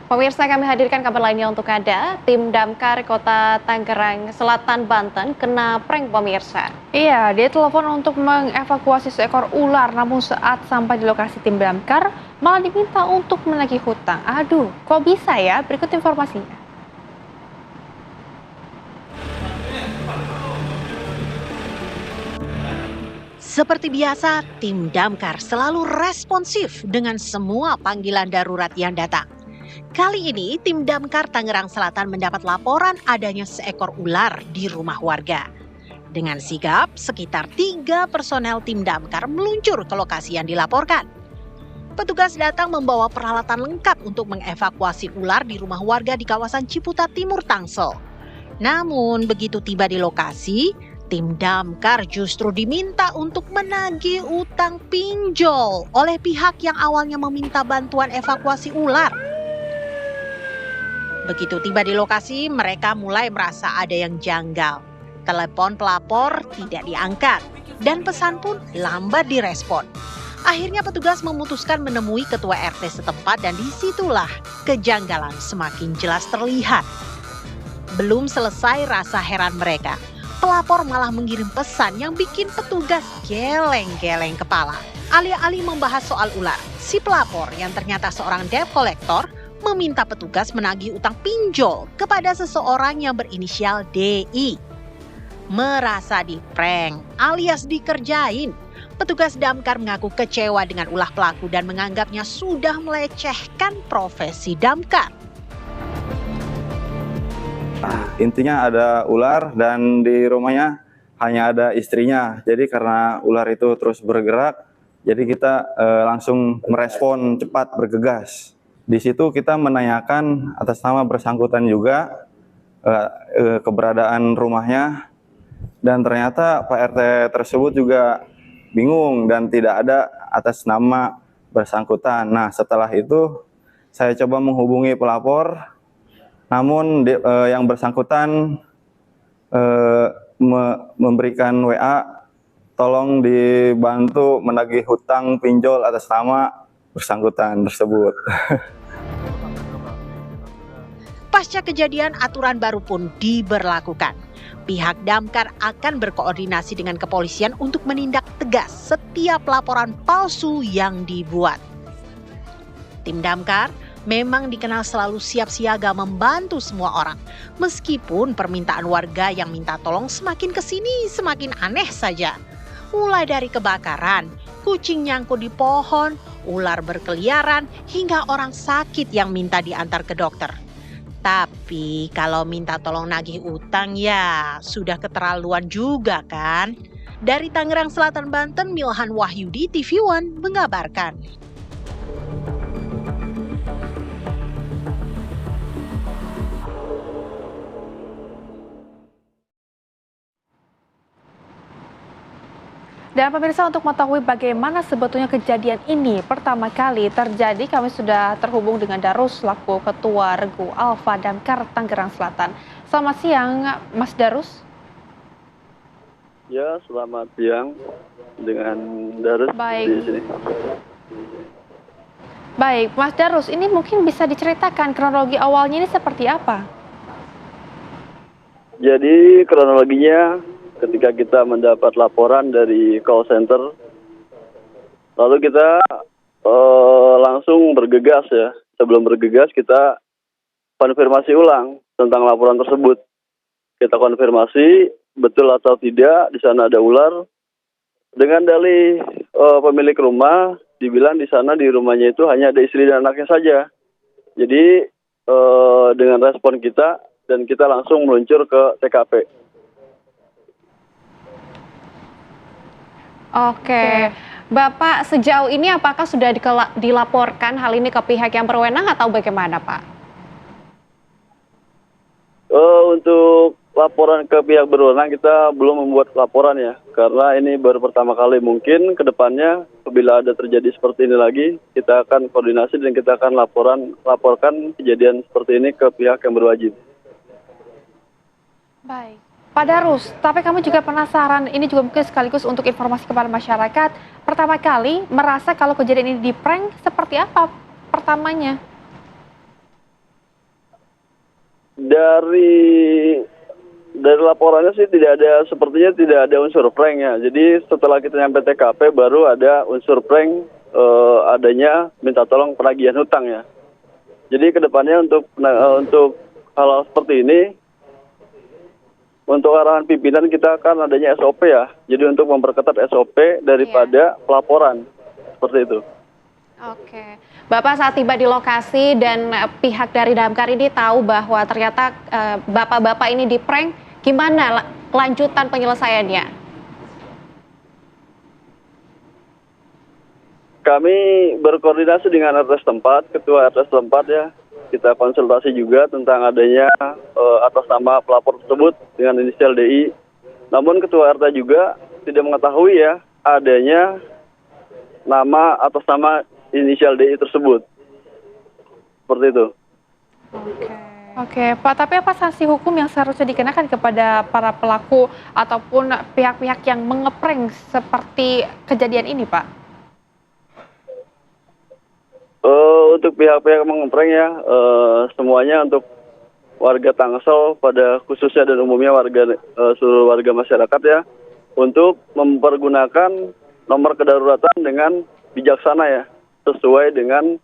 Pemirsa, kami hadirkan kabar lainnya untuk Anda. Tim Damkar Kota Tangerang Selatan, Banten kena prank pemirsa. Iya, dia telepon untuk mengevakuasi seekor ular, namun saat sampai di lokasi tim Damkar malah diminta untuk menagih hutang. Aduh, kok bisa ya? Berikut informasinya. Seperti biasa, tim Damkar selalu responsif dengan semua panggilan darurat yang datang. Kali ini, tim Damkar Tangerang Selatan mendapat laporan adanya seekor ular di rumah warga. Dengan sigap, sekitar 3 personel tim Damkar meluncur ke lokasi yang dilaporkan. Petugas datang membawa peralatan lengkap untuk mengevakuasi ular di rumah warga di kawasan Ciputat Timur, Tangsel. Namun, begitu tiba di lokasi, tim Damkar justru diminta untuk menagih utang pinjol oleh pihak yang awalnya meminta bantuan evakuasi ular. Begitu tiba di lokasi, mereka mulai merasa ada yang janggal. Telepon pelapor tidak diangkat, dan pesan pun lambat direspon. Akhirnya petugas memutuskan menemui ketua RT setempat dan disitulah kejanggalan semakin jelas terlihat. Belum selesai rasa heran mereka, pelapor malah mengirim pesan yang bikin petugas geleng-geleng kepala. Alih-alih membahas soal ular, si pelapor yang ternyata seorang debt collector meminta petugas menagih utang pinjol kepada seseorang yang berinisial DI. Merasa diprank alias dikerjain, petugas Damkar mengaku kecewa dengan ulah pelaku dan menganggapnya sudah melecehkan profesi Damkar. Intinya ada ular dan di rumahnya hanya ada istrinya. Jadi karena ular itu terus bergerak, jadi kita langsung merespon cepat, bergegas. Di situ kita menanyakan atas nama bersangkutan juga keberadaan rumahnya, dan ternyata Pak RT tersebut juga bingung dan tidak ada atas nama bersangkutan. Nah, setelah itu saya coba menghubungi pelapor, namun yang bersangkutan memberikan WA, tolong dibantu menagih hutang pinjol atas nama bersangkutan tersebut. Pasca kejadian, aturan baru pun diberlakukan. Pihak Damkar akan berkoordinasi dengan kepolisian untuk menindak tegas setiap laporan palsu yang dibuat. Tim Damkar memang dikenal selalu siap siaga membantu semua orang. Meskipun permintaan warga yang minta tolong semakin kesini semakin aneh saja. Mulai dari kebakaran, kucing nyangkut di pohon, ular berkeliaran, hingga orang sakit yang minta diantar ke dokter. Tapi kalau minta tolong nagih utang ya sudah keterlaluan juga kan? Dari Tangerang Selatan, Banten, Milhan Wahyudi, TV One mengabarkan. Dan pemirsa, untuk mengetahui bagaimana sebetulnya kejadian ini pertama kali terjadi, kami sudah terhubung dengan Darus selaku Ketua Regu Alfa Damkar Tangerang Selatan. Selamat siang, Mas Darus. Ya, selamat siang dengan Darus di sini. Baik, Mas Darus, ini mungkin bisa diceritakan kronologi awalnya ini seperti apa? Jadi kronologinya, ketika kita mendapat laporan dari call center, lalu kita langsung bergegas ya. Sebelum bergegas kita konfirmasi ulang tentang laporan tersebut. Kita konfirmasi betul atau tidak di sana ada ular. Dengan dalih pemilik rumah dibilang di sana di rumahnya itu hanya ada istri dan anaknya saja. Jadi dengan respon kita dan kita langsung meluncur ke TKP. Oke, Bapak sejauh ini apakah sudah dilaporkan hal ini ke pihak yang berwenang atau bagaimana, Pak? Untuk laporan ke pihak berwenang kita belum membuat laporan ya, karena ini baru pertama kali. Mungkin ke depannya apabila ada terjadi seperti ini lagi, kita akan koordinasi dan kita akan laporkan kejadian seperti ini ke pihak yang berwajib. Baik. Pak Darus, tapi kami juga penasaran, ini juga mungkin sekaligus untuk informasi kepada masyarakat. Pertama kali merasa kalau kejadian ini di prank, seperti apa pertamanya? Dari laporannya sih sepertinya tidak ada unsur prank ya. Jadi setelah kita nyampe TKP baru ada unsur prank adanya minta tolong penagihan hutang ya. Jadi kedepannya untuk hal seperti ini, untuk arahan pimpinan kita kan adanya SOP ya. Jadi untuk memperketat SOP daripada pelaporan seperti itu. Oke, Bapak saat tiba di lokasi dan pihak dari Damkar ini tahu bahwa ternyata bapak-bapak ini di-prank, gimana kelanjutan penyelesaiannya? Kami berkoordinasi dengan RT setempat, ketua RT setempat ya. Kita konsultasi juga tentang adanya atas nama pelapor tersebut dengan inisial DI. Namun ketua RT juga tidak mengetahui ya adanya nama atas nama inisial DI tersebut. Seperti itu. Oke, Pak, tapi apa sanksi hukum yang seharusnya dikenakan kepada para pelaku ataupun pihak-pihak yang mengeprank seperti kejadian ini, Pak? Untuk pihak-pihak yang mengeprank ya, semuanya untuk warga Tangsel pada khususnya dan umumnya seluruh warga masyarakat ya, untuk mempergunakan nomor kedaruratan dengan bijaksana ya, sesuai dengan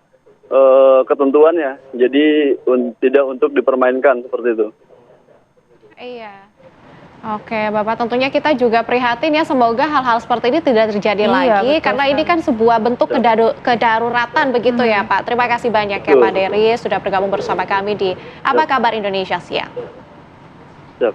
ketentuannya. Jadi tidak untuk dipermainkan seperti itu. Iya. Oke, Bapak, tentunya kita juga prihatin ya, semoga hal-hal seperti ini tidak terjadi lagi, karena ini kan sebuah bentuk kedaruratan begitu ya, Pak. Terima kasih banyak ya, Pak Dery, sudah bergabung bersama kami di Apa Kabar Indonesia Siang. Siap.